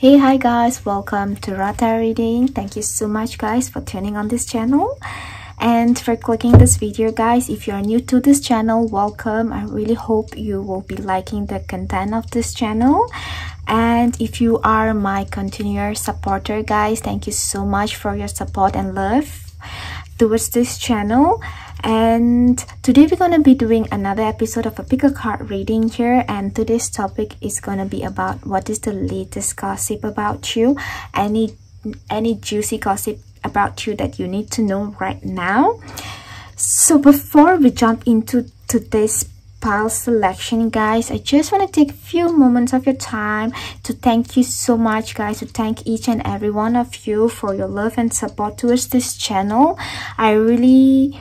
Hey, hi guys, welcome to Rata Reading. Thank you so much guys for tuning on this channel and for clicking this video guys. If you are new to this channel, welcome. I really hope you will be liking the content of this channel. And if you are my continuous supporter guys, thank you so much for your support and love towards this channel. And today we're going to be doing another episode of a pick a card reading here, and today's topic is going to be about what is the latest gossip about you, any juicy gossip about you that you need to know right now. So before we jump into today's pile selection guys, I just want to take a few moments of your time to thank you so much guys, to thank each and every one of you for your love and support towards this channel. I really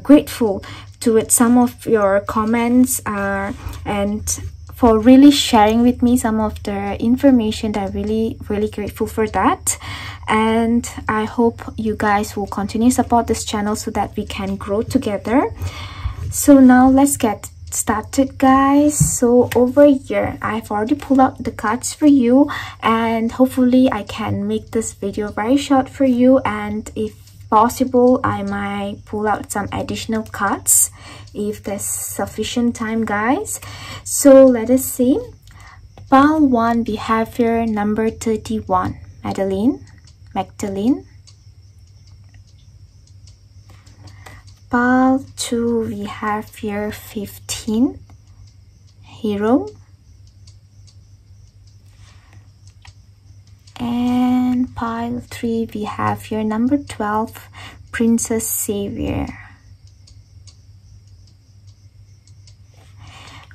grateful to it, some of your comments and for really sharing with me some of the information. I'm really grateful for that, and I hope you guys will continue to support this channel so that we can grow together. So now let's get started guys. So over here I've already pulled out the cards for you, and hopefully I can make this video very short for you, and if possible I might pull out some additional cards if there's sufficient time guys. So let us see. Pile 1 we have here number 31, Magdalene. Pile 2 we have here 15, Hero. And pile 3 we have here number 12, Princess Saviour.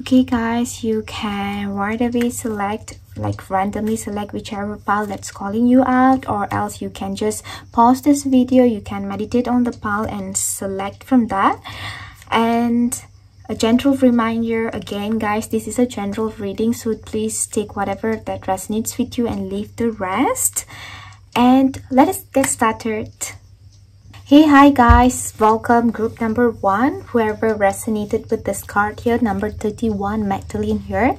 Okay guys, you can right away select, like randomly select whichever pile that's calling you out, or else you can just pause this video, you can meditate on the pile and select from that. And a gentle reminder again guys, this is a general reading, so please take whatever that resonates with you and leave the rest. And let us get started. Hey, hi guys, welcome group number 1, whoever resonated with this card here, number 31, Magdalene here.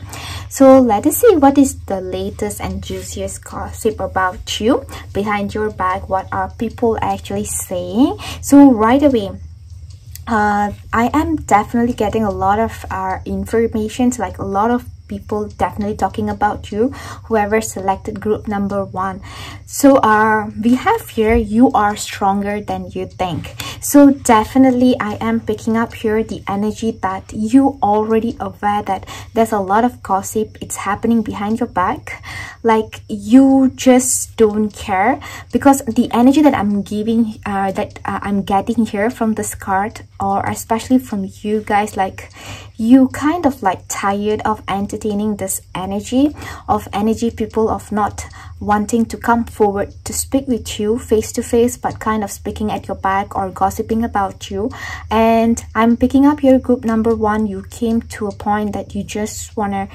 So let us see what is the latest and juiciest gossip about you behind your back. What are people actually saying? So right away, I am definitely getting a lot of information, like a lot of people definitely talking about you, whoever selected group number 1. So we have here, you are stronger than you think. So definitely I am picking up here the energy that you already aware that there's a lot of gossip, it's happening behind your back, like you just don't care, because the energy that I'm giving I'm getting here from this card, or especially from you guys, like you kind of like tired of entertaining this energy people of not wanting to come forward to speak with you face to face, but kind of speaking at your back or gossiping about you. And I'm picking up your group number 1, you came to a point that you just want to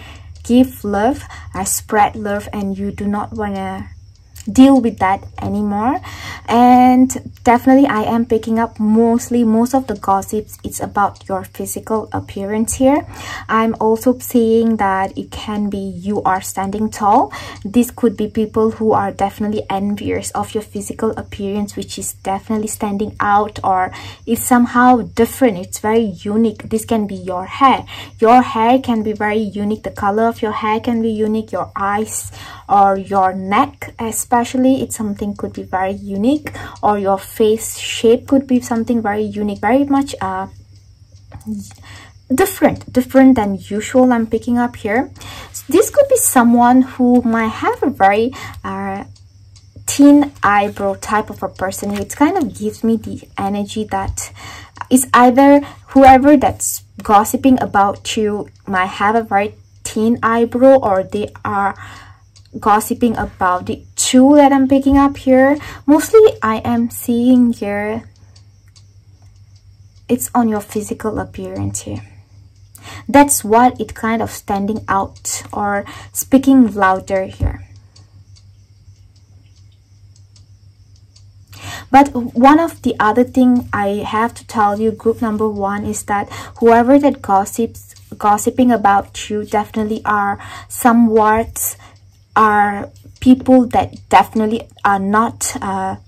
give love, spread love, and you do not want to deal with that anymore. And definitely I am picking up most of the gossips, it's about your physical appearance here. I'm also seeing that it can be you are standing tall. This could be people who are definitely envious of your physical appearance, which is definitely standing out, or it's somehow different, it's very unique. This can be your hair can be very unique, the color of your hair can be unique, your eyes or your neck especially, it's something could be very unique, or your face shape could be something very unique, very much different than usual. I'm picking up here. So this could be someone who might have a very thin eyebrow type of a person. It kind of gives me the energy that is either whoever that's gossiping about you might have a very thin eyebrow, or they are gossiping about the two that I'm picking up here. Mostly I am seeing here it's on your physical appearance here. That's what it kind of standing out or speaking louder here. But one of the other thing I have to tell you, group number 1, is that whoever that gossiping about you definitely are somewhat are people that definitely are not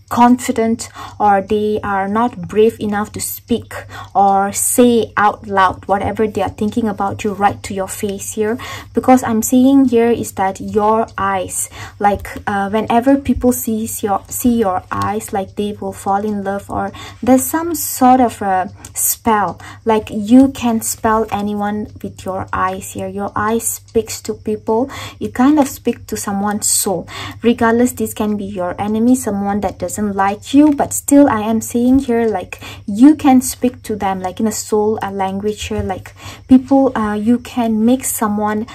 confident, or they are not brave enough to speak or say out loud whatever they are thinking about you right to your face here. Because I'm seeing here is that your eyes, like whenever people see your eyes, like they will fall in love, or there's some sort of a spell, like you can spell anyone with your eyes here. Your eyes speaks to people. You kind of speak to someone's soul, regardless. This can be your enemy, someone that doesn't like you, but still I am seeing here like you can speak to them like in a soul language here. Like people, you can make someone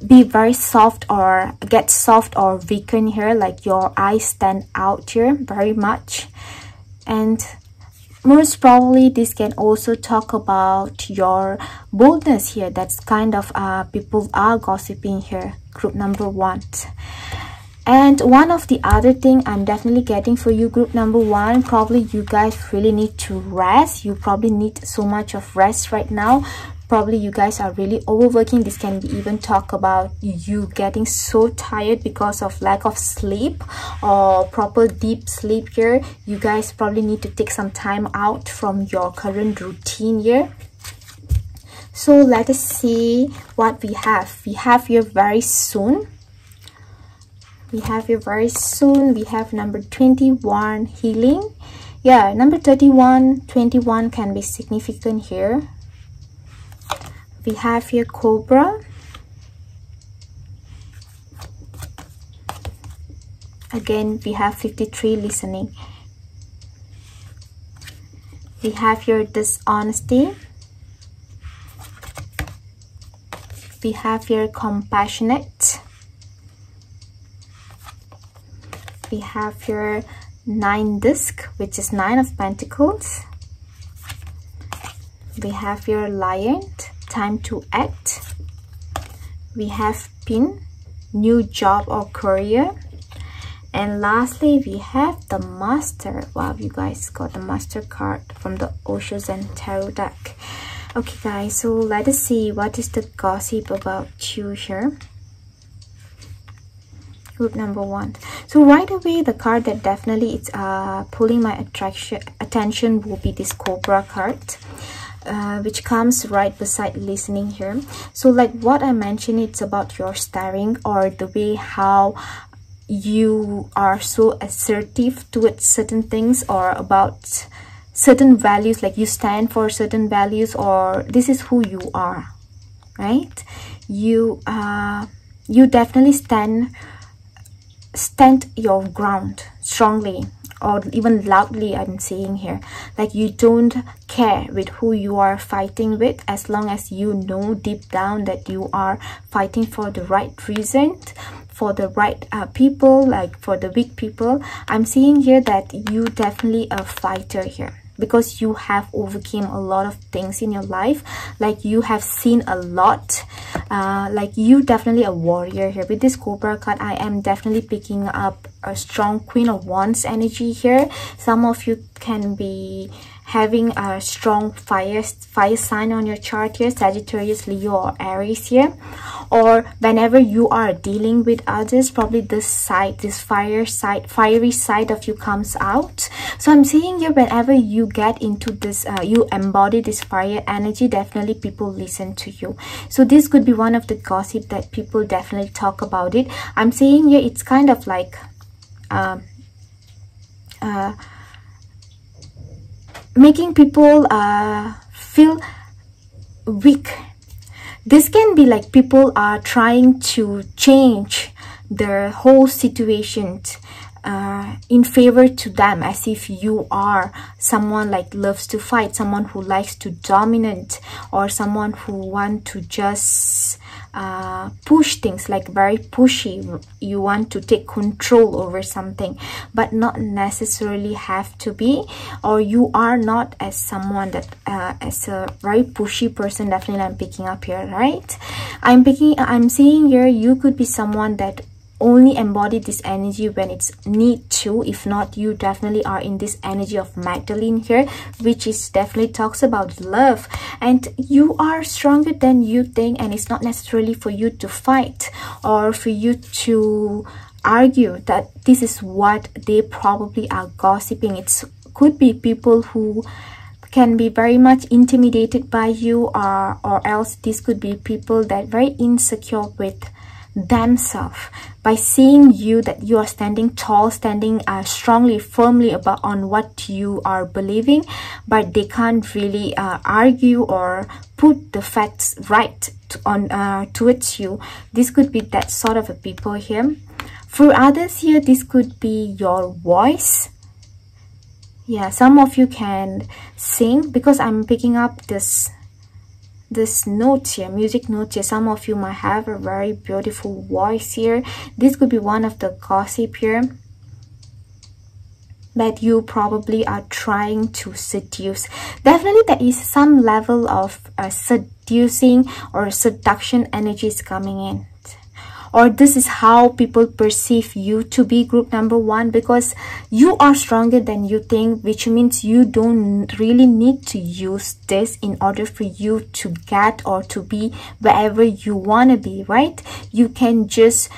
be very soft or get soft or weaken here. Like your eyes stand out here very much. And most probably this can also talk about your boldness here. That's kind of people are gossiping here, group number 1. And one of the other thing I'm definitely getting for you, group number 1, probably you guys really need to rest. You probably need so much of rest right now. Probably you guys are really overworking. This can be even talk about you getting so tired because of lack of sleep or proper deep sleep here. You guys probably need to take some time out from your current routine here. So let us see what we have. We have here very soon. We have here very soon. We have number 21, healing. Yeah, number 31, 21 can be significant here. We have here cobra. Again, we have 53, listening. We have here dishonesty. We have here compassionate. We have here 9 disc, which is 9 of pentacles. We have here lion, time to act. We have pin, new job or career. And lastly, we have the master. Wow, you guys got the master card from the Osho and Tarot deck. Okay guys, so let us see what is the gossip about you here. Group number 1. So right away, the card that definitely is pulling my attention will be this cobra card, which comes right beside listening here. So like what I mentioned, it's about your staring, or the way how you are so assertive towards certain things, or about certain values, like you stand for certain values, or this is who you are, right? You definitely stand your ground strongly, or even loudly. I'm saying here, like you don't care with who you are fighting with, as long as you know deep down that you are fighting for the right reason, for the right people, like for the weak people. I'm seeing here that you definitely a fighter here, because you have overcame a lot of things in your life. Like you have seen a lot, like you definitely a warrior here. With this cobra card, I am definitely picking up a strong Queen of Wands energy here. Some of you can be having a strong fire sign on your chart here, Sagittarius, Leo, or Aries here. Or whenever you are dealing with others, probably this side, this fiery side of you comes out. So I'm saying here, whenever you get into this, you embody this fire energy, definitely people listen to you. So this could be one of the gossip that people definitely talk about it. I'm saying here, it's kind of like making people feel weak. This can be like people are trying to change their whole situation in favor to them, as if you are someone like loves to fight, someone who likes to dominate, or someone who want to just push things, like very pushy. You want to take control over something, but not necessarily have to be, or you are not as someone that as a very pushy person. Definitely I'm picking up here, right? I'm seeing here you could be someone that only embody this energy when it's need to. If not, you definitely are in this energy of Magdalene here, which is definitely talks about love, and you are stronger than you think, and it's not necessarily for you to fight or for you to argue that this is what they probably are gossiping. It could be people who can be very much intimidated by you, or else this could be people that very insecure with themselves by seeing you that you are standing tall, standing strongly, firmly about on what you are believing, but they can't really argue or put the facts right towards you. This could be that sort of a people here. For others here, this could be your voice. Yeah, some of you can sing, because I'm picking up this notes here, music notes here. Some of you might have a very beautiful voice here. This could be one of the gossip here that you probably are trying to seduce. Definitely there is some level of seducing or seduction energies coming in, or this is how people perceive you to be, group number 1, because you are stronger than you think, which means you don't really need to use this in order for you to get or to be wherever you want to be, right? You can just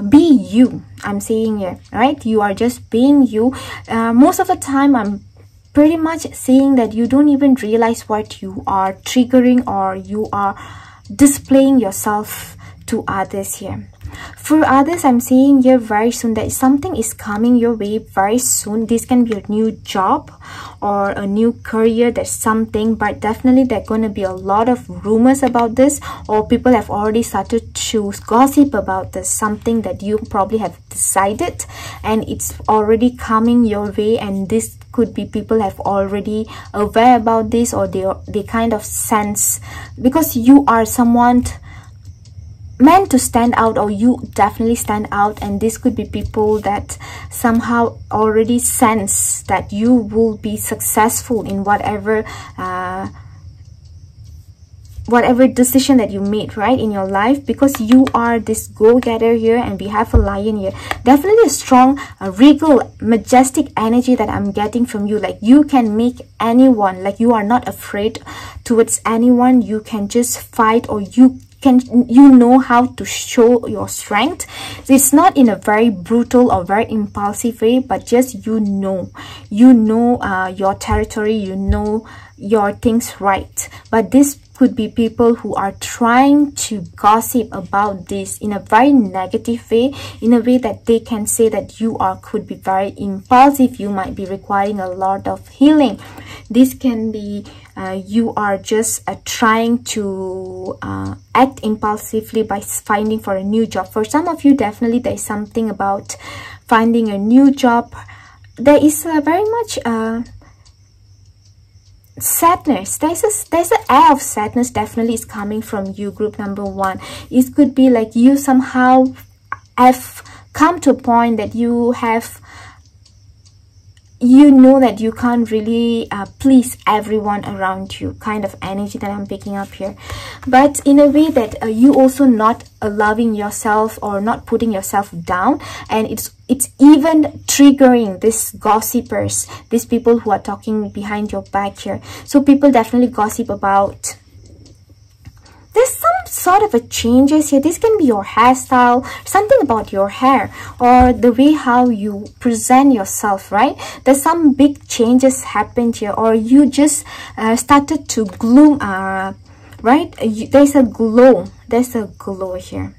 be you. I'm saying here, right? You are just being you. Most of the time I'm pretty much saying that you don't even realize what you are triggering, or you are displaying yourself to others here. For others, I'm seeing here very soon that something is coming your way very soon. This can be a new job or a new career, that's something, but definitely there are going to be a lot of rumors about this, or people have already started to gossip about this, something that you probably have decided and it's already coming your way. And this could be people have already aware about this, or they kind of sense, because you are someone meant to stand out, or you definitely stand out, and this could be people that somehow already sense that you will be successful in whatever decision that you made, right, in your life, because you are this go-getter here. And we have a lion here, definitely a strong regal, majestic energy that I'm getting from you. Like you can make anyone, like you are not afraid towards anyone. You can just fight, or you know how to show your strength. It's not in a very brutal or very impulsive way, but just you know your territory, you know your things right. But this could be people who are trying to gossip about this in a very negative way, in a way that they can say that you could be very impulsive, you might be requiring a lot of healing. This can be you are just trying to act impulsively by finding for a new job. For some of you, definitely there is something about finding a new job. There is very much sadness. There's an air of sadness definitely is coming from you, group number 1. It could be like you somehow have come to a point that you know that you can't really please everyone around you, kind of energy that I'm picking up here. But in a way that you also not allowing yourself or not putting yourself down, and it's even triggering these gossipers, these people who are talking behind your back here. So people definitely gossip about, there's some sort of a changes here. This can be your hairstyle, something about your hair, or the way how you present yourself, right? There's some big changes happened here, or you just started to gloom, right? There's a glow here.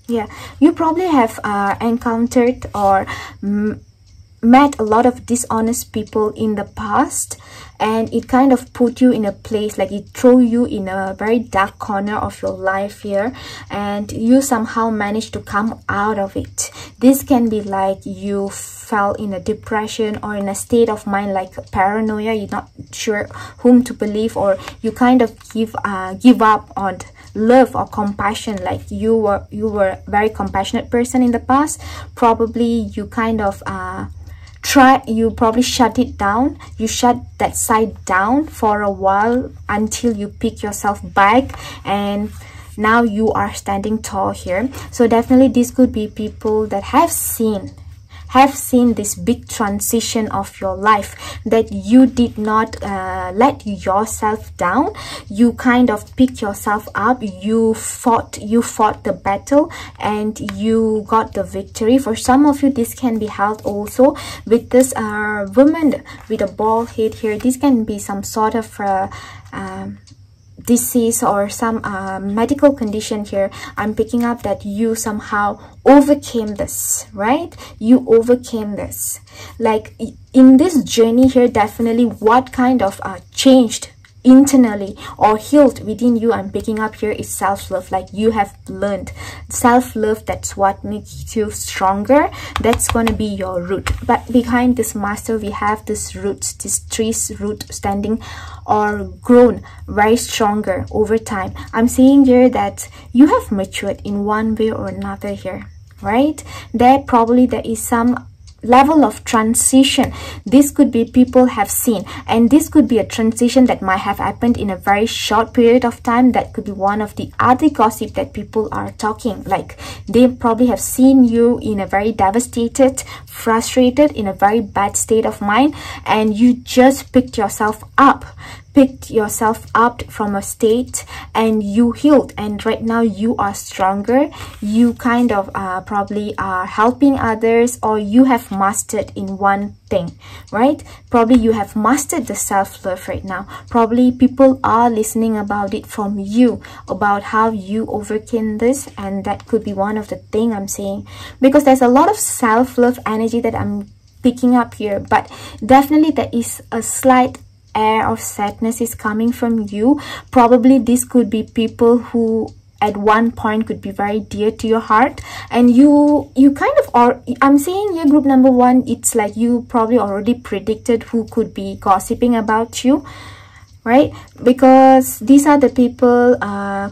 Yeah, you probably have encountered or met a lot of dishonest people in the past, and it kind of put you in a place, like it threw you in a very dark corner of your life here, and you somehow managed to come out of it. This can be like you fell in a depression or in a state of mind like paranoia, you're not sure whom to believe, or you kind of give up on love or compassion. Like you were a very compassionate person in the past, probably you kind of you probably shut it down, you shut that side down for a while until you pick yourself back, and now you are standing tall here. So definitely this could be people that have seen this big transition of your life, that you did not let yourself down. You kind of picked yourself up, you fought the battle, and you got the victory. For some of you, this can be held also with this woman with a bald head here. This can be some sort of disease or some medical condition here. I'm picking up that you somehow overcame this, right? You overcame this. Like in this journey here, definitely what kind of changed internally or healed within you, I'm picking up here, is self-love. Like you have learned self-love. That's what makes you stronger. That's gonna be your root. But behind this master, we have this roots, this tree's root standing or grown very stronger over time. I'm seeing here that you have matured in one way or another here, right? There is some level of transition. This could be people have seen, and this could be a transition that might have happened in a very short period of time. That could be one of the other gossip that people are talking. Like they probably have seen you in a very devastated, frustrated, in a very bad state of mind, and you just picked yourself up from a state and you healed, and right now you are stronger. You kind of probably are helping others, or you have mastered in one thing, right? Probably you have mastered the self-love right now. Probably people are listening about it from you, about how you overcame this, and that could be one of the thing I'm saying, because there's a lot of self-love energy that I'm picking up here. But definitely there is a slight air of sadness is coming from you. Probably this could be people who at one point could be very dear to your heart, and you kind of are, I'm saying here, group number one, it's like you probably already predicted who could be gossiping about you, right? Because these are the people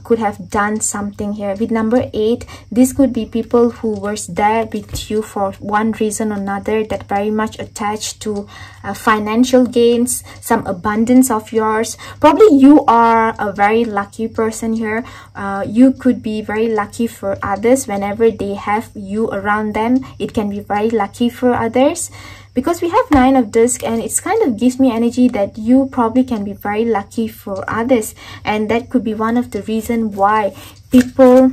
could have done something here. With number 8, this could be people who were there with you for one reason or another, that very much attached to financial gains, some abundance of yours. Probably you are a very lucky person here. You could be very lucky for others whenever they have you around them. It can be very lucky for others, because we have 9 of disc, and it's kind of gives me energy that you probably can be very lucky for others, and that could be one of the reason why people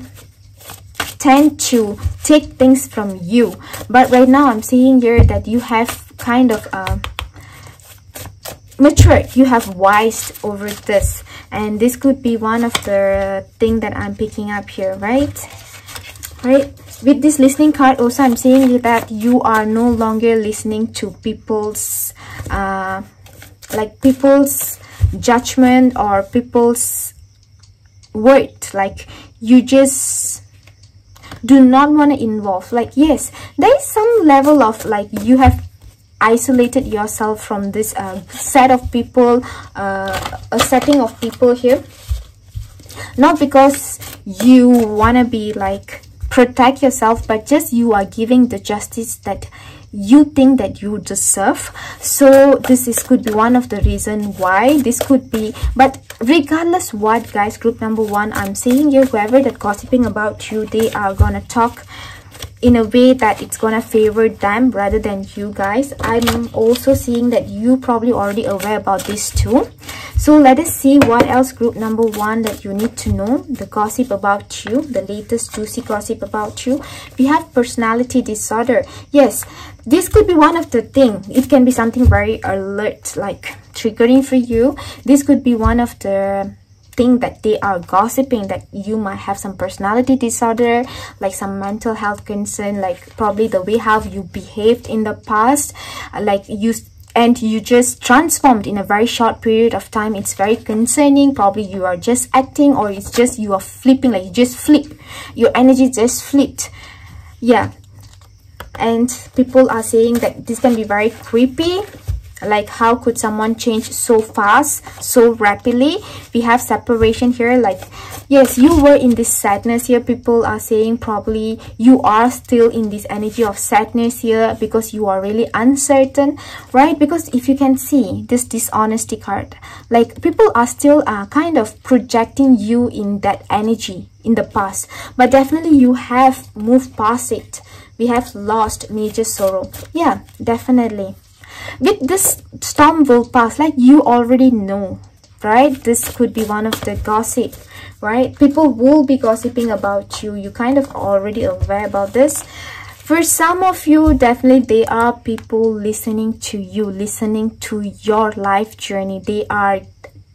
tend to take things from you. But right now I'm seeing here that you have kind of matured, you have wised over this, and this could be one of the thing that I'm picking up here, right? With this listening card also, I'm saying that you are no longer listening to people's people's judgment or people's word. Like you just do not want to involve. Like yes, there is some level of like you have isolated yourself from this set of people, a setting of people here, not because you want to be like protect yourself, but just you are giving the justice that you think that you deserve. So this could be one of the reason why this could be. But regardless what, guys, group number 1, I'm saying here, whoever that gossiping about you, they are gonna talk in a way that it's gonna favor them rather than you guys. I'm also seeing that you probably already aware about this too. So let us see what else, group number 1, that you need to know. The gossip about you, the latest juicy gossip about you. We have personality disorder. Yes, this could be one of the thing. It can be something very alert, like triggering for you. This could be one of the thing that they are gossiping, that you might have some personality disorder, like some mental health concern, like probably the way how you behaved in the past, like you just transformed in a very short period of time. It's very concerning. Probably you are just acting, or it's just you are flipping, like you just flip, your energy just flipped. Yeah, and people are saying that this can be very creepy. Like how could someone change so fast, so rapidly? We have separation here. Like yes, you were in this sadness here. People are saying probably you are still in this energy of sadness here because you are really uncertain, right? Because if you can see this dishonesty card, like people are still kind of projecting you in that energy, in the past, but definitely you have moved past it. We have lost major sorrow. Yeah, definitely. With this storm will pass, like you already know, right? This could be one of the gossip, right? People will be gossiping about you. You kind of already aware about this. For some of you, definitely there are people listening to you, listening to your life journey. They are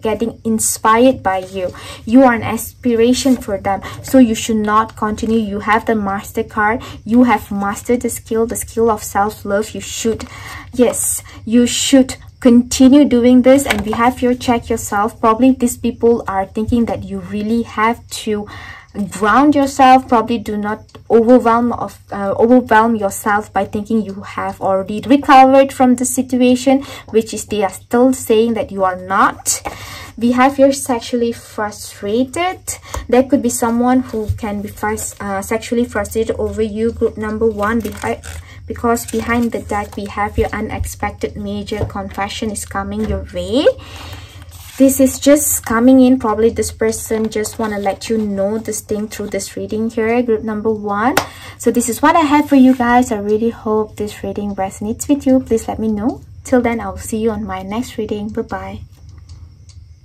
getting inspired by you. You are an aspiration for them, so you should not continue. You have the master card. You have mastered the skill of self-love. You should, yes, you should continue doing this. And we have your check yourself. Probably these people are thinking that you really have to ground yourself. Probably do not overwhelm yourself by thinking you have already recovered from the situation, which is they are still saying that you are not. We have you're sexually frustrated. There could be someone who can be sexually frustrated over you, group number 1, because behind the deck we have your unexpected major confession is coming your way. This is just coming in. Probably this person just want to let you know this thing through this reading here, group number 1. So this is what I have for you guys. I really hope this reading resonates with you. Please let me know. Till then, I will see you on my next reading. Bye bye.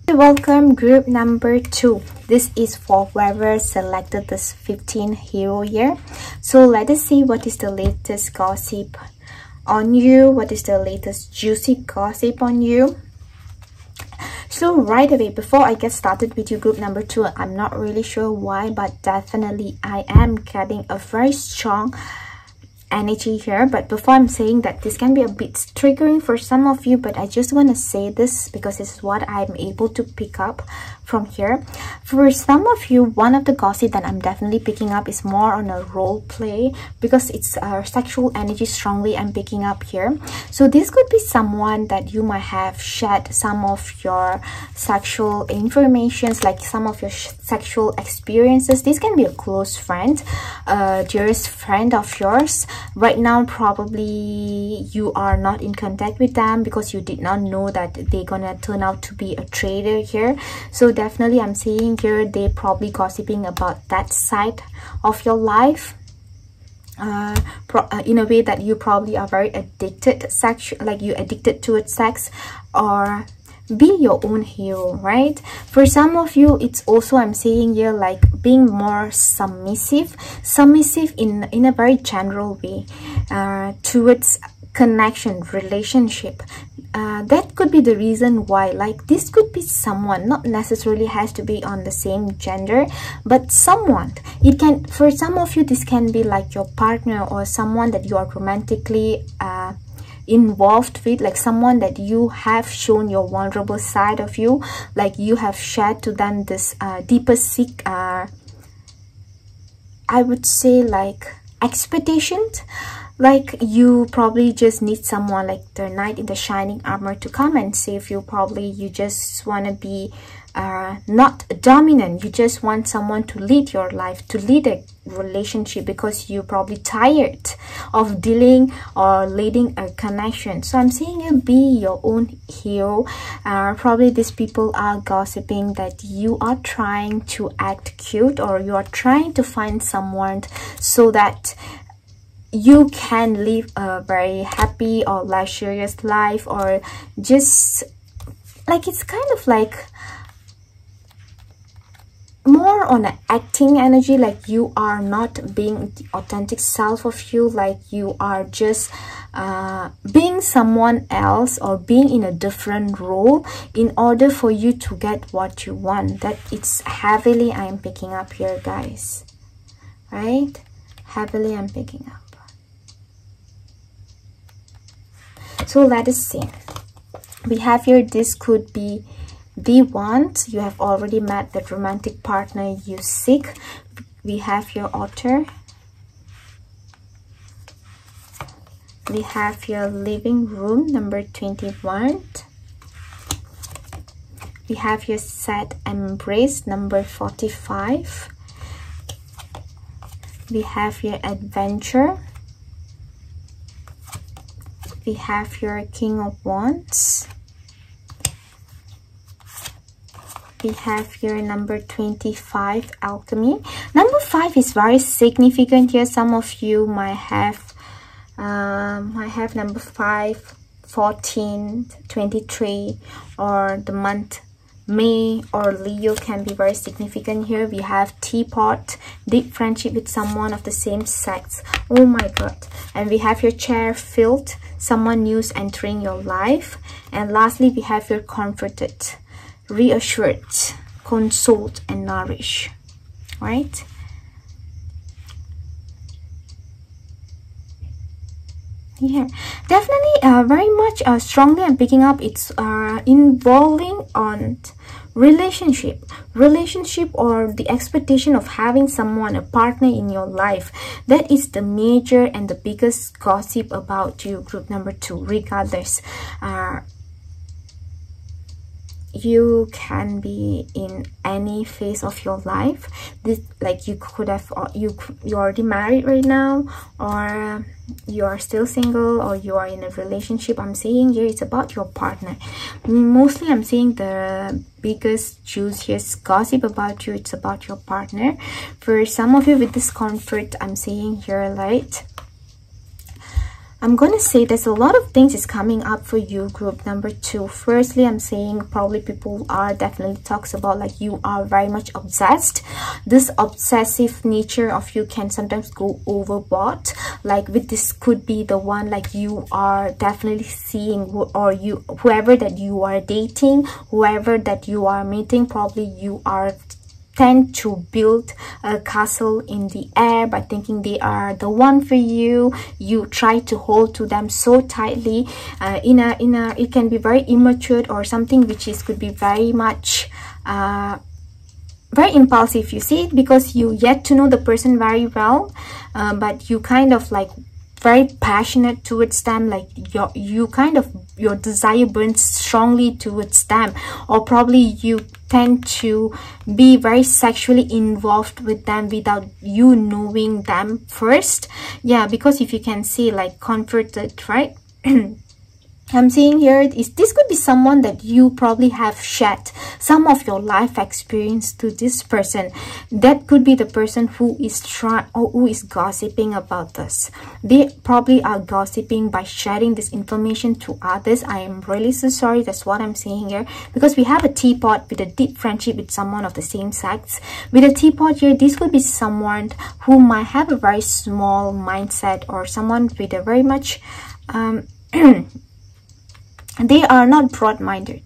Welcome, group number 2. This is for whoever selected this 15 hero here. So let us see what is the latest gossip on you. What is the latest juicy gossip on you? So right away, before I get started with you, group number 2, I'm not really sure why, but definitely I am getting a very strong energy here. But before I'm saying that, this can be a bit triggering for some of you, but I just want to say this because this is what I'm able to pick up from here. For some of you, one of the gossip that I'm definitely picking up is more on a role play, because it's sexual energy strongly I'm picking up here. So this could be someone that you might have shared some of your sexual informations, like some of your sexual experiences. This can be a close friend, dearest friend of yours. Right now probably you are not in contact with them because you did not know that they're gonna turn out to be a traitor here. So definitely I'm seeing here they probably gossiping about that side of your life, in a way that you probably are very addicted, like you addicted towards sex, or be your own hero, right? For some of you, it's also I'm saying here like being more submissive in a very general way towards connection, relationship. That could be the reason why, like this could be someone, not necessarily has to be on the same gender, but someone. It can, for some of you, this can be like your partner or someone that you are romantically involved with, like someone that you have shown your vulnerable side of you, like you have shared to them this deeper I would say like expectations. Like you probably just need someone like the knight in the shining armor to come and save you. Probably you just want to be not dominant. You just want someone to lead your life, to lead a relationship, because you're probably tired of dealing or leading a connection. So I'm saying you be your own hero. Probably these people are gossiping that you are trying to act cute, or you are trying to find someone so that you can live a very happy or luxurious life, or just like it's kind of like more on an acting energy, like you are not being the authentic self of you, like you are just being someone else or being in a different role in order for you to get what you want. That it's heavily I'm picking up here, guys, right? Heavily I'm picking up. So let us see. We have here, this could be the one. You have already met the romantic partner you seek. We have your author. We have your living room, number 21. We have your sad embrace, number 45. We have your adventure. We have your King of Wands. We have here number 25, alchemy. Number 5 is very significant here. Some of you might have number 5, 14, 23, or the month May or Leo can be very significant here. We have teapot, deep friendship with someone of the same sex. Oh my god. And we have your chair filled, someone new entering your life. And lastly, we have your comforted, reassured, consoled, and nourish. Right? Yeah, definitely very much strongly I'm picking up it's involving on relationship or the expectation of having someone, a partner in your life. That is the major and the biggest gossip about you, group number 2. Regardless, you can be in any phase of your life. This, like, you could have you're already married right now, or you are still single, or you are in a relationship. I'm saying here it's about your partner. Mostly I'm saying the biggest juiciest gossip about you, it's about your partner. For some of you with discomfort, I'm saying here, right, I'm gonna say there's a lot of things is coming up for you, group number 2. Firstly, I'm saying probably people are definitely talks about like you are very much obsessed. This obsessive nature of you can sometimes go overboard. Like with this could be the one, like you are definitely seeing, or you, whoever that you are dating, whoever that you are meeting, probably you are tend to build a castle in the air by thinking they are the one for you. You try to hold to them so tightly. It can be very immature or something which is could be very much very impulsive, you see, because you yet to know the person very well, but you kind of like very passionate towards them, like your desire burns strongly towards them, or probably you tend to be very sexually involved with them without you knowing them first. Yeah, because if you can see, like, comforted, right? I'm seeing here is this could be someone that you probably have shared some of your life experience to this person. That could be the person who is trying or who is gossiping about this. They probably are gossiping by sharing this information to others. I am really so sorry. That's what I'm saying here, because we have a teapot with a deep friendship with someone of the same sex. With a teapot here, this could be someone who might have a very small mindset, or someone with a very much they are not broad-minded.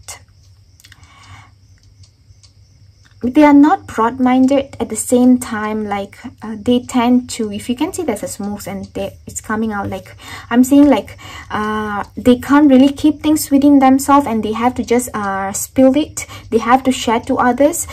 They are not broad-minded at the same time, like they tend to, if you can see there's a smoke and it's coming out, like I'm saying, like they can't really keep things within themselves and they have to just spill it. They have to share to others.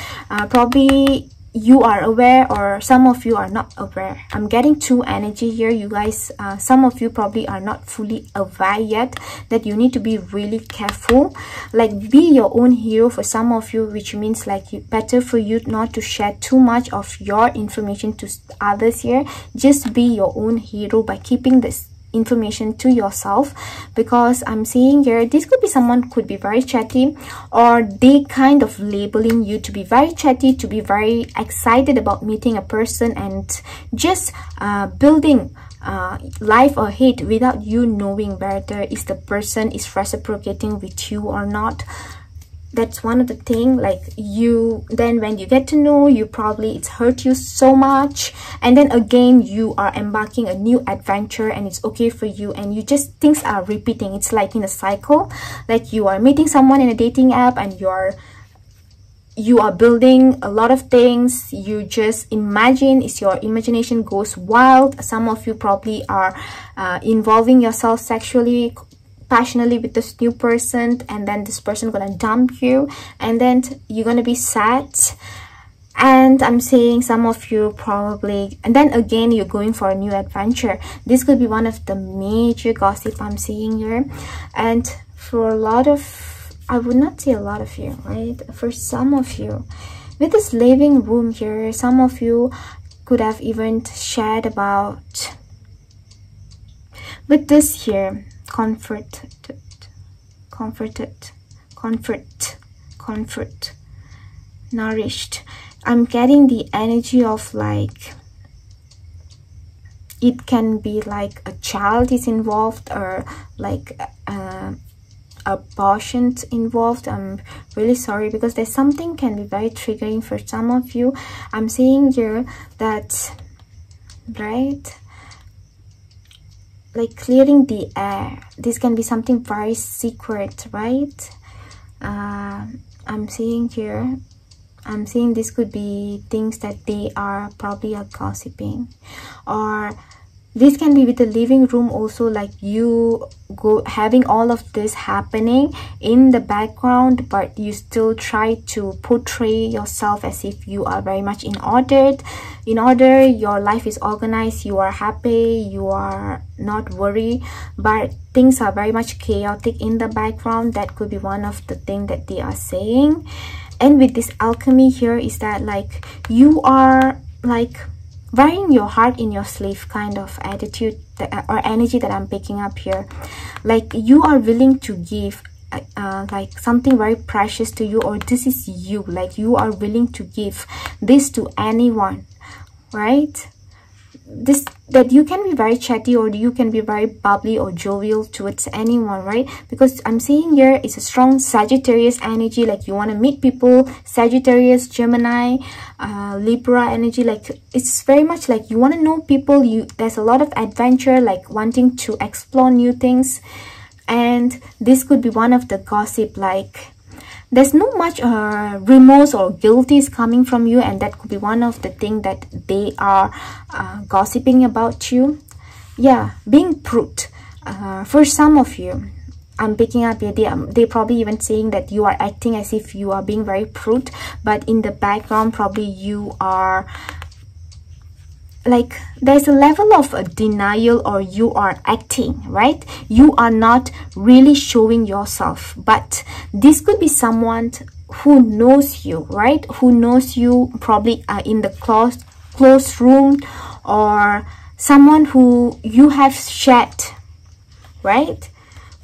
Probably you are aware, or some of you are not aware. I'm getting two energy here, you guys. Some of you probably are not fully aware yet that you need to be really careful. Like, be your own hero for some of you, which means like better for you not to share too much of your information to others here. Just be your own hero by keeping this information to yourself, because I'm seeing here this could be someone could be very chatty, or they kind of labeling you to be very chatty, to be very excited about meeting a person and just building life ahead without you knowing whether is the person is reciprocating with you or not. That's one of the thing, like you, then when you get to know, you probably it's hurt you so much, and then again you are embarking a new adventure and it's okay for you, and you just things are repeating. It's like in a cycle, like you are meeting someone in a dating app and you are building a lot of things. You just imagine, is your imagination goes wild. Some of you probably are involving yourself sexually, passionately with this new person, and then this person gonna dump you, and then you're gonna be sad. And I'm saying some of you probably, and then again you're going for a new adventure. This could be one of the major gossip I'm seeing here. And for a lot of, I would not say a lot of you, right, for some of you with this living room here, some of you could have even shared about with this here, comfort. nourished. I'm getting the energy of like, it can be like a child is involved, or like abortions involved. I'm really sorry, because there's something can be very triggering for some of you. I'm seeing here that, right, like clearing the air. This can be something very secret, right? I'm seeing here, I'm seeing this could be things that they are probably gossiping, or this can be with the living room also, like you go having all of this happening in the background, but you still try to portray yourself as if you are very much in order, your life is organized, you are happy, you are not worried, but things are very much chaotic in the background. That could be one of the things that they are saying. And with this alchemy here is that like you are like wearing your heart in your sleeve kind of attitude or energy that I'm picking up here. Like you are willing to give like something very precious to you, or this is you, like you are willing to give this to anyone, right? This, that you can be very chatty, or you can be very bubbly or jovial towards anyone, right? Because I'm seeing here is a strong Sagittarius energy, like you want to meet people, Sagittarius, Gemini, Libra energy. Like it's very much like you want to know people, there's a lot of adventure, like wanting to explore new things. And this could be one of the gossip, like there's no much remorse or guilt is coming from you, and that could be one of the things that they are gossiping about you. Yeah, being prude. For some of you, I'm picking up here, they probably even saying that you are acting as if you are being very prude, but in the background probably you are like there's a level of a denial, or you are acting, right? You are not really showing yourself. But this could be someone who knows you, right? Who knows you probably in the closed room, or someone who you have shared, right?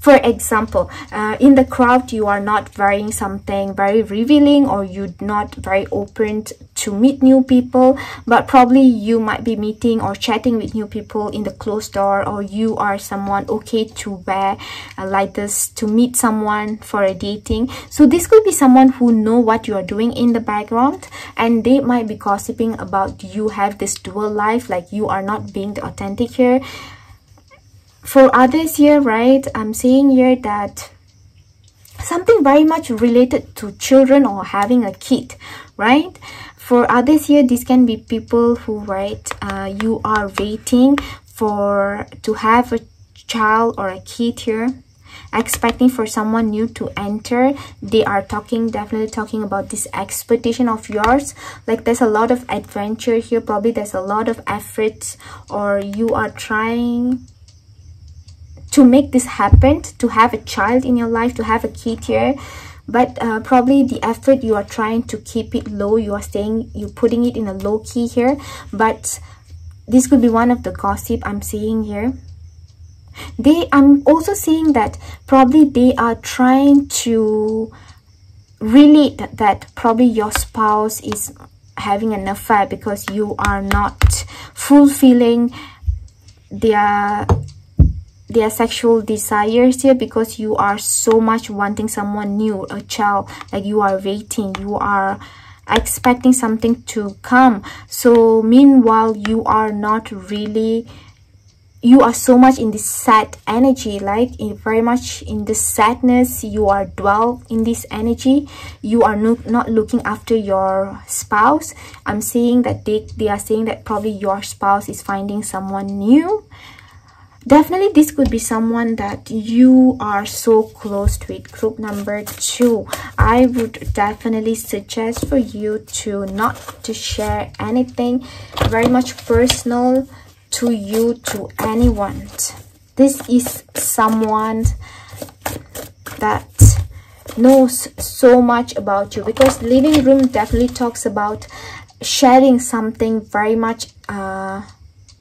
For example, in the crowd, you are not wearing something very revealing, or you're not very open to meet new people, but probably you might be meeting or chatting with new people in the closed door, or you are someone okay to wear like this to meet someone for a dating. So this could be someone who know what you are doing in the background, and they might be gossiping about you have this dual life, like you are not being the authentic here. For others here, right, I'm saying here that something very much related to children or having a kid, right? For others here, this can be people who, right, you are waiting to have a child or a kid here, expecting for someone new to enter. They are definitely talking about this expectation of yours. Like there's a lot of adventure here, probably there's a lot of efforts, or you are trying to make this happen, to have a child in your life, to have a kid here. But probably the effort, you are trying to keep it low, you're putting it in a low key here. But this could be one of the gossip I'm seeing here. I'm also seeing that probably they are trying to relate that probably your spouse is having an affair, because you are not fulfilling their sexual desires here, because you are so much wanting someone new, a child, like you are waiting, you are expecting something to come. So meanwhile, you are not really, you are so much in this sad energy, like very much in this sadness, you are dwell in this energy. You are not looking after your spouse. I'm saying that they are saying that probably your spouse is finding someone new. Definitely this could be someone that you are so close with. Group number 2, I would definitely suggest for you to not to share anything very much personal to you to anyone. This is someone that knows so much about you, because living room definitely talks about sharing something very much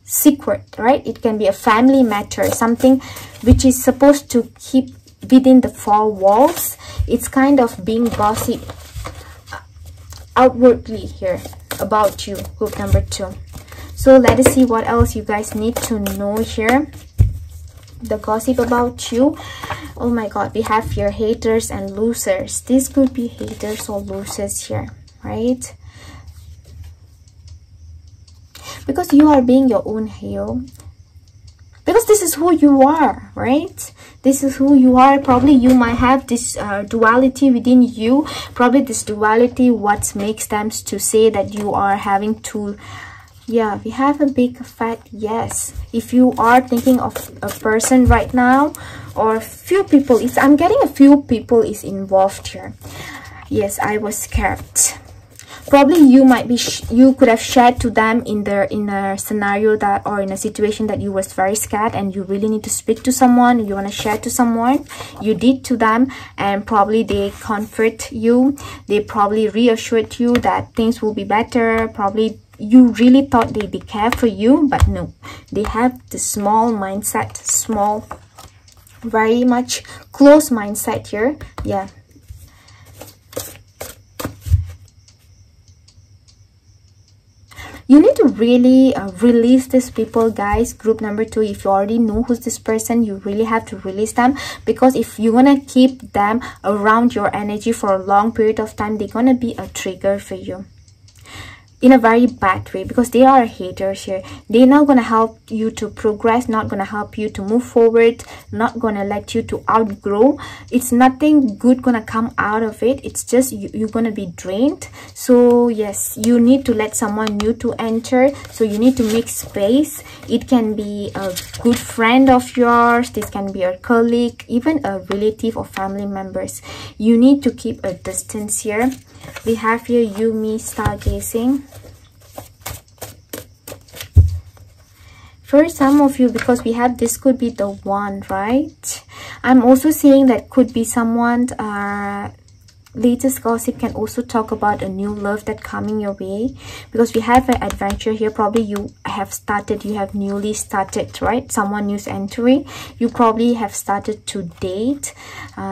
secret, right? It can be a family matter, something which is supposed to keep within the 4 walls. It's kind of being gossip. outwardly here about you, group number 2. So let us see what else you guys need to know here. The gossip about you. Oh my god, we have here haters and losers. This could be haters or losers here, right? Because you are being your own hero. Because this is who you are, right? This is who you are. Probably you might have this duality within you. Probably this duality what makes them to say that you are having to... Yeah, we have a big fat yes. If you are thinking of a person right now, or few people, I'm getting a few people is involved here. Yes, I was scared. Probably you might be you could have shared to them in a scenario that, or in a situation that you was very scared and you really need to speak to someone, you want to share to someone, you did to them, and probably they comfort you, they probably reassured you that things will be better. Probably you really thought they care for you, but no, they have the small mindset, small, very much close mindset here. Yeah, you need to really release these people, guys. Group number 2, if you already know who's this person, you really have to release them, because if you want to keep them around your energy for a long period of time, they're gonna be a trigger for you in a very bad way, because they are haters here. They're not gonna help you to progress, not gonna help you to move forward, not gonna let you to outgrow. It's nothing good gonna come out of it. It's just you're gonna be drained. So yes, you need to let someone new to enter. So you need to make space. It can be a good friend of yours, this can be a colleague, even a relative or family members. You need to keep a distance here. We have here you, me, stargazing. For some of you, because we have this could be the one, right? I'm also saying that could be someone latest gossip can also talk about a new love that coming your way, because we have an adventure here. Probably you have newly started, right? Someone new's entering, you probably have started to date.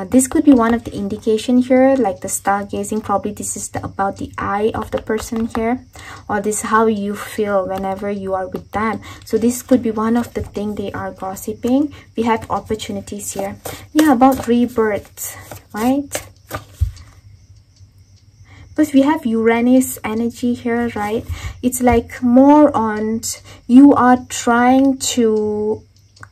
This could be one of the indication here, like the stargazing. Probably this is about the eye of the person here, or this is how you feel whenever you are with them. So this could be one of the thing they are gossiping. We have opportunities here. Yeah, about rebirth, right? Because we have Uranus energy here, right? It's like more on you are trying to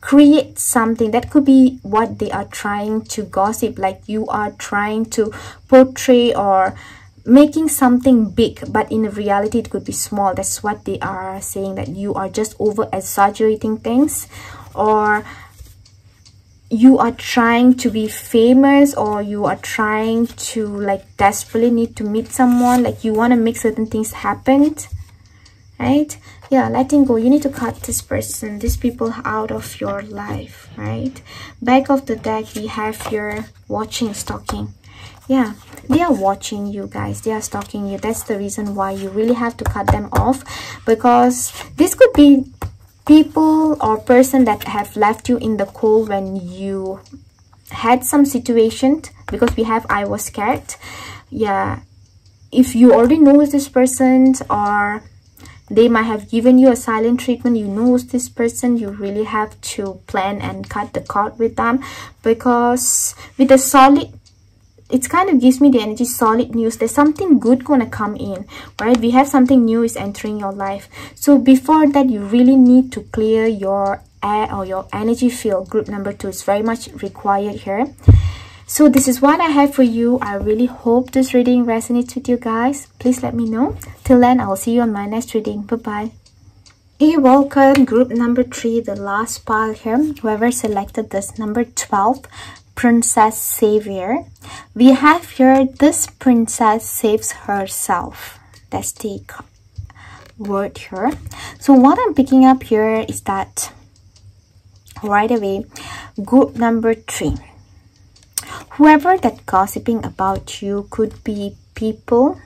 create something. That could be what they are trying to gossip, like you are trying to portray or making something big, but in reality it could be small. That's what they are saying, that you are just over exaggerating things, or you are trying to be famous, or you are trying to like desperately need to meet someone, like you want to make certain things happen, right? Yeah, letting go. You need to cut this person, these people out of your life, right? Back of the deck we have your watching, stalking. Yeah, they are watching you, guys. They are stalking you. That's the reason why you really have to cut them off, because this could be people or person that have left you in the cold when you had some situation, because we have I was scared. Yeah, if you already know this person, or they might have given you a silent treatment, you know this person, you really have to plan and cut the cord with them, because with a solid, it kind of gives me the energy solid news. There's something good gonna come in, right? We have something new is entering your life. So before that, you really need to clear your air or your energy field. Group number 2 is very much required here. So this is what I have for you. I really hope this reading resonates with you guys. Please let me know. Till then, I will see you on my next reading. Bye bye. Hey, welcome group number 3, the last pile here. Whoever selected this, number 12, Princess Saviour. We have here this princess saves herself. That's the word here. So what I'm picking up here is that right away, group number 3, whoever that gossiping about you could be people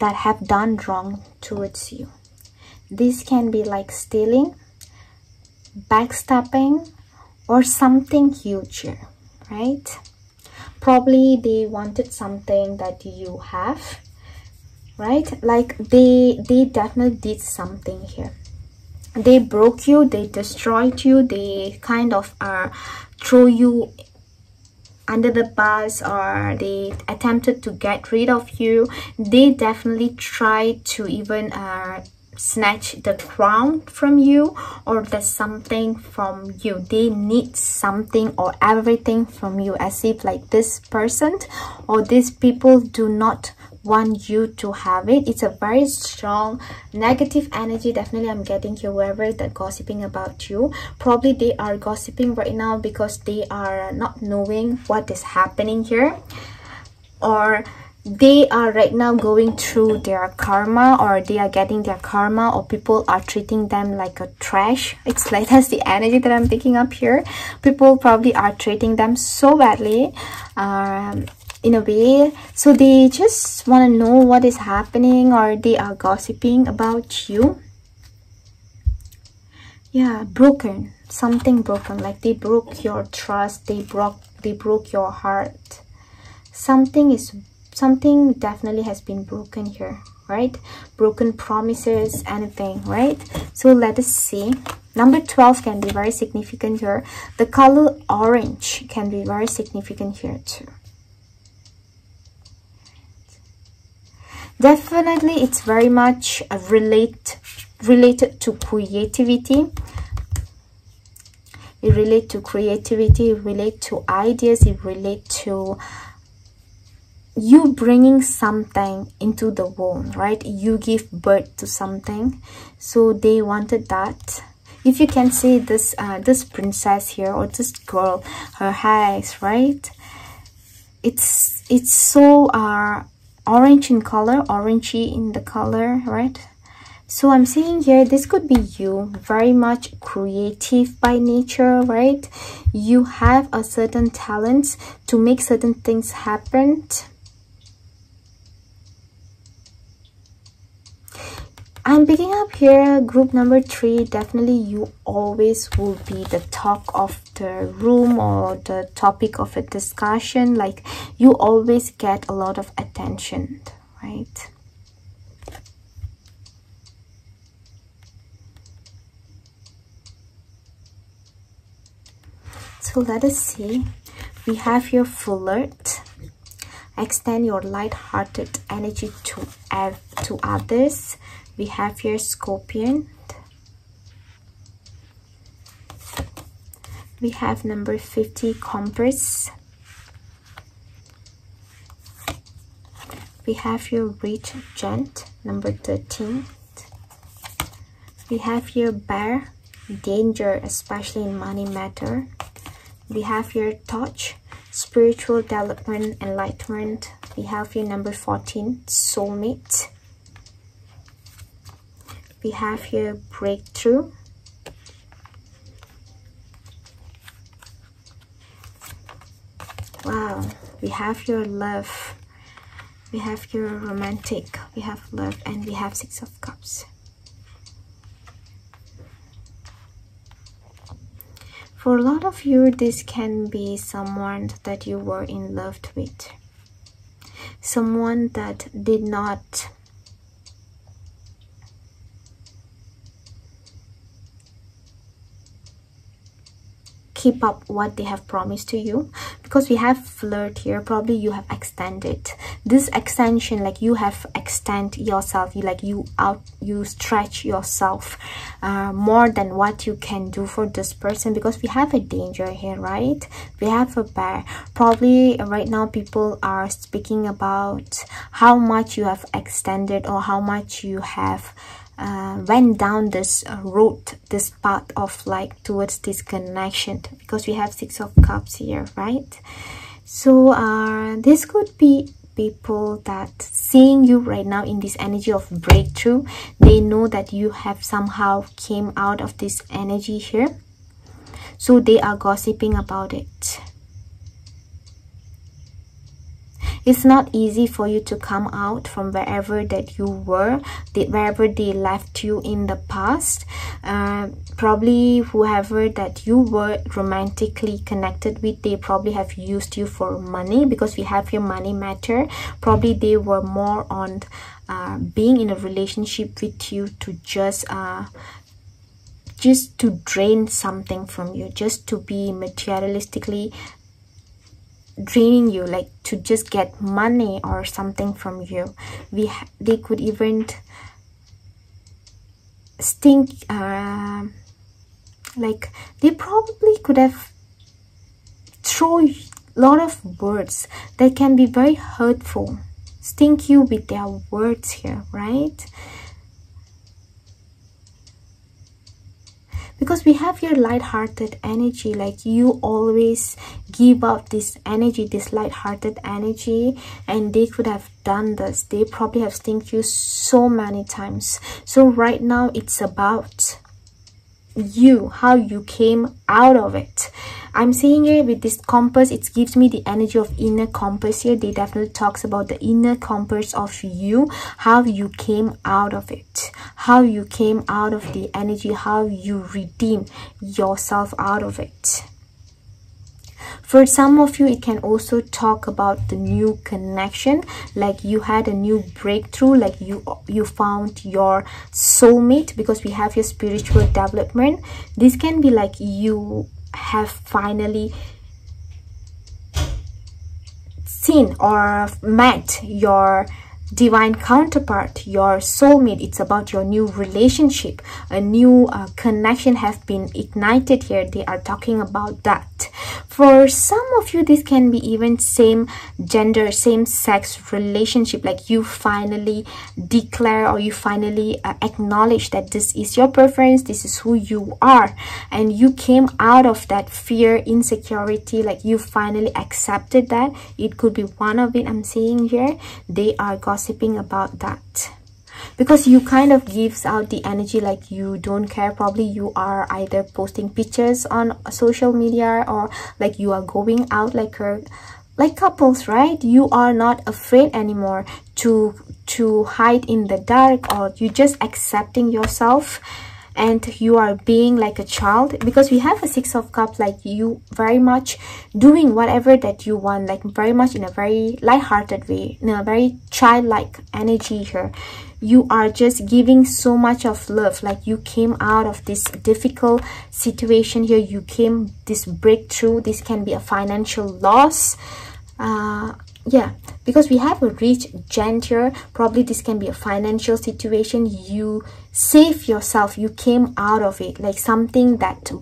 that have done wrong towards you. This can be like stealing, backstabbing, or something huge here, right? Probably they wanted something that you have, right? Like they definitely did something here. They broke you, they destroyed you, they kind of throw you under the bus, or they attempted to get rid of you. They definitely tried to even snatch the crown from you, or the something from you. They need something or everything from you, as if like this person or these people do not want you to have it. It's a very strong negative energy. Definitely I'm getting here, whoever that gossiping about you, probably they are gossiping right now because they are not knowing what is happening here, or they are right now going through their karma, or they are getting their karma, or people are treating them like a trash. It's like that's the energy that I'm picking up here. People probably are treating them so badly, in a way. So they just want to know what is happening, or they are gossiping about you. Yeah, broken, something broken, like they broke your trust, they broke your heart. Something definitely has been broken here, right? Broken promises, anything, right? So let us see. Number 12 can be very significant here. The color orange can be very significant here too. Definitely it's very much related to creativity. It relates to creativity, it relates to ideas, it relates to you bringing something into the world, right? You give birth to something, so they wanted that. If you can see this this princess here, or this girl, her eyes, right? It's so orange in color, orangey in the color, right? So I'm seeing here, this could be you, very much creative by nature, right? You have a certain talent to make certain things happen. I'm picking up here group number 3. Definitely you always will be the talk of the room, or the topic of a discussion. Like you always get a lot of attention, right? So let us see. We have your flirt. Extend your light-hearted energy to others. We have your Scorpion. We have number 50, Compass. We have your Rich Gent, number 13. We have your Bear, Danger, especially in money matter. We have your Touch, Spiritual development, enlightenment. We have your number 14, Soulmate. We have your Breakthrough. Wow, we have your Love. We have your Romantic. We have Love, and we have 6 of Cups. For a lot of you, this can be someone that you were in love with. Someone that did not keep up what they have promised to you, because we have flirt here. Probably you have extended this extension, like you have extend yourself, you stretch yourself more than what you can do for this person, because we have a Danger here, right? We have a Bear. Probably right now people are speaking about how much you have extended, or how much you have went down this road, this path of like towards this connection, because we have 6 of Cups here, right? So this could be people that seeing you right now in this energy of breakthrough. They know that you have somehow came out of this energy here, so they are gossiping about it. It's not easy for you to come out from wherever that you were, wherever they left you in the past. Probably whoever that you were romantically connected with, they probably have used you for money, because we have your money matter. Probably they were more on being in a relationship with you to just to drain something from you, just to be materialistically draining you, like to just get money or something from you. They could even stink, like they probably could have thrown a lot of words that can be very hurtful, stink you with their words here, right? Because we have your light-hearted energy, like you always give out this energy, this light-hearted energy, and they could have done this. They probably have stinged you so many times. So right now it's about you, how you came out of it. I'm seeing here with this compass, it gives me the energy of inner compass here. They definitely talks about the inner compass of you, how you came out of it, how you came out of the energy, how you redeem yourself out of it. For some of you, it can also talk about the new connection, like you had a new breakthrough, like you found your soulmate, because we have your spiritual development. This can be like you have finally seen or met your divine counterpart, your soulmate. It's about your new relationship, a new connection have been ignited here. They are talking about that. For some of you, this can be even same gender, same sex relationship, like you finally declare or you finally acknowledge that this is your preference, this is who you are, and you came out of that fear, insecurity, like you finally accepted that. It could be one of it I'm seeing here. They are gossiping about that, because you kind of gives out the energy like you don't care. Probably you are either posting pictures on social media, or like you are going out like couples, right? You are not afraid anymore to hide in the dark, or you just accepting yourself, and you are being like a child, because we have a Six of Cups, like you very much doing whatever that you want, like very much in a very light-hearted way, in a very childlike energy here. You are just giving so much of love, like you came out of this difficult situation here. You came this breakthrough. This can be a financial loss, yeah, because we have a rich gent here. Probably this can be a financial situation. You save yourself, you came out of it, like something that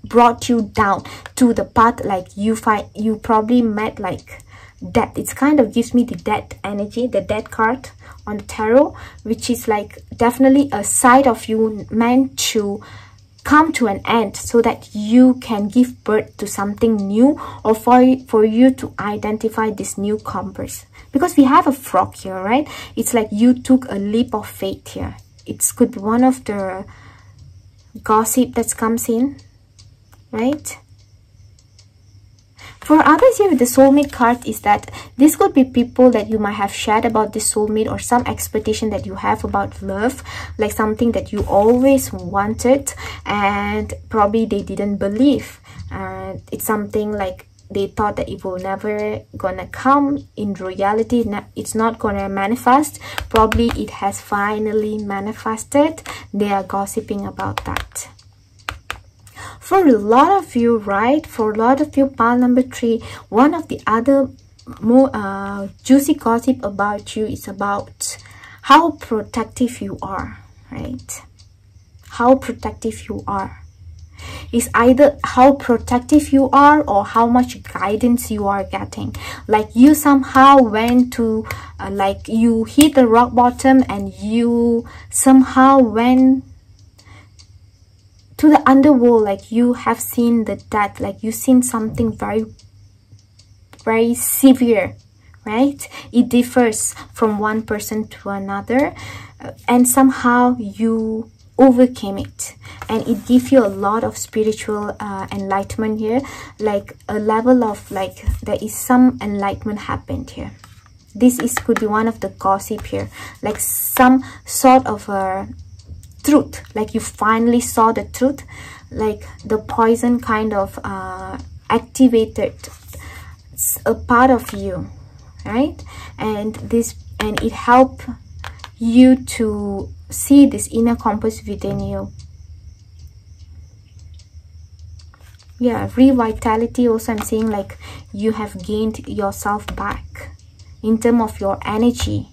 brought you down to the path, like you probably met like death. It kind of gives me the death energy, the death card on the tarot, which is like definitely a side of you meant to come to an end, so that you can give birth to something new, or for you to identify this new compass. Because we have a frog here, right? It's like you took a leap of faith here. It could be one of the gossip that comes in, right? For others here with the soulmate card, is that this could be people that you might have shared about this soulmate, or some expectation that you have about love, like something that you always wanted and probably they didn't believe. It's something like they thought that it will never gonna come in reality. It's not gonna manifest. Probably it has finally manifested. They are gossiping about that. For a lot of you, right, for a lot of you, pile number 3, one of the other more juicy gossip about you is about how protective you are, right? How protective you are. It's either how protective you are or how much guidance you are getting. Like you somehow went to like you hit the rock bottom, and you somehow went to the underworld, like you have seen the death, like you've seen something very, very severe, right? It differs from one person to another, and somehow you overcame it, and it gives you a lot of spiritual enlightenment here, like a level of like there is some enlightenment happened here. this is could be one of the gossip here, like some sort of a truth, like you finally saw the truth, like the poison kind of activated a part of you, right? And it helped you to see this inner compass within you. Yeah, revitality also, I'm saying like you have gained yourself back in terms of your energy.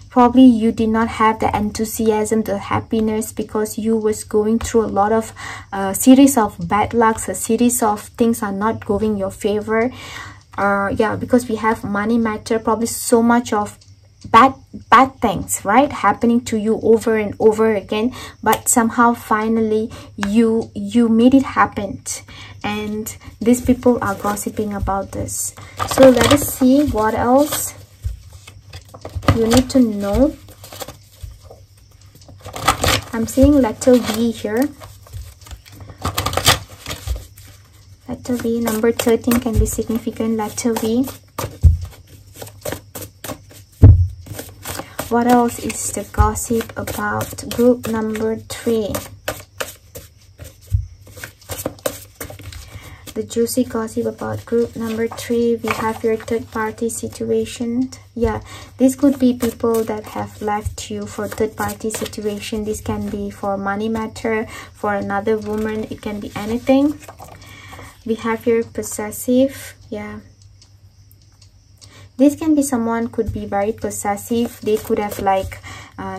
Probably you did not have the enthusiasm, the happiness, because you was going through a lot of series of bad lucks, a series of things are not going your favor. Yeah, because we have money matter, probably so much of bad things, right, happening to you over and over again, but somehow finally you made it happen, and these people are gossiping about this. So let us see what else you need to know. I'm seeing letter V here. Letter V, number 13 can be significant. Letter V. What else is the gossip about group number 3? The juicy gossip about group number 3. We have your third party situation. Yeah, this could be people that have left you for third party situation. This can be for money matter, for another woman, it can be anything. We have your possessive. Yeah, this can be someone could be very possessive. They could have like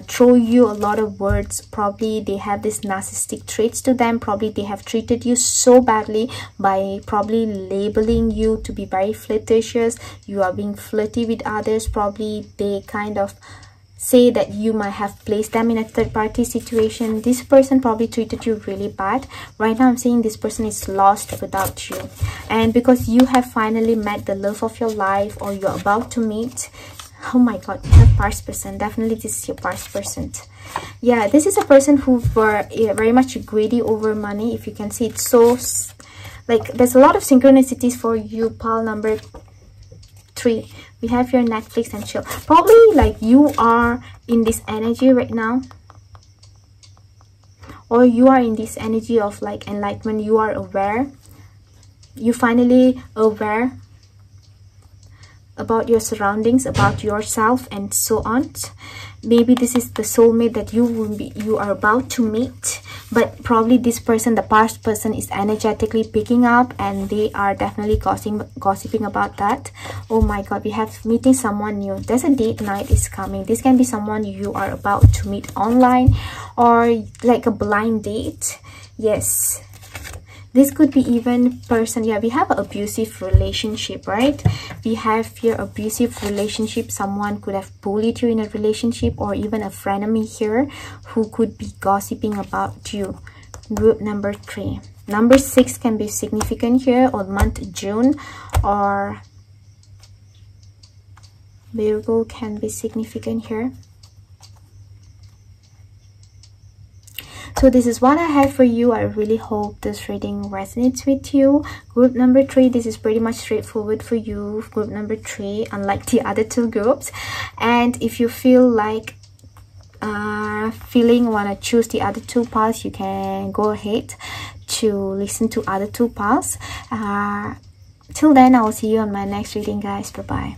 throw you a lot of words. Probably they have this narcissistic traits to them. Probably they have treated you so badly by probably labeling you to be very flirtatious. You are being flirty with others. Probably they kind of say that you might have placed them in a third party situation. This person probably treated you really bad. Right now I'm saying this person is lost without you, and because you have finally met the love of your life, or you're about to meet. Oh my god, you have past person. Definitely this is your past person. Yeah, this is a person who were very much greedy over money. If you can see, it's so like there's a lot of synchronicities for you, pile number 3. We have your Netflix and chill. Probably like you are in this energy right now, or you are in this energy of like enlightenment. You are aware, you finally aware about your surroundings, about yourself, and so on. Maybe this is the soulmate that you are about to meet, but probably this person, the past person, is energetically picking up, and they are definitely gossiping about that. Oh my god, we have meeting someone new. There's a date night is coming. This can be someone you are about to meet online, or like a blind date. Yes, this could be even person. Yeah, we have an abusive relationship, right? We have your abusive relationship. Someone could have bullied you in a relationship, or even a frenemy here who could be gossiping about you. Group number 3. Number 6 can be significant here, or month June, or Virgo can be significant here. So this is what I have for you. I really hope this reading resonates with you. Group number 3, this is pretty much straightforward for you. Group number 3, unlike the other 2 groups. And if you feel like want to choose the other 2 piles, you can go ahead to listen to other 2 piles. Till then, I will see you on my next reading, guys. Bye bye.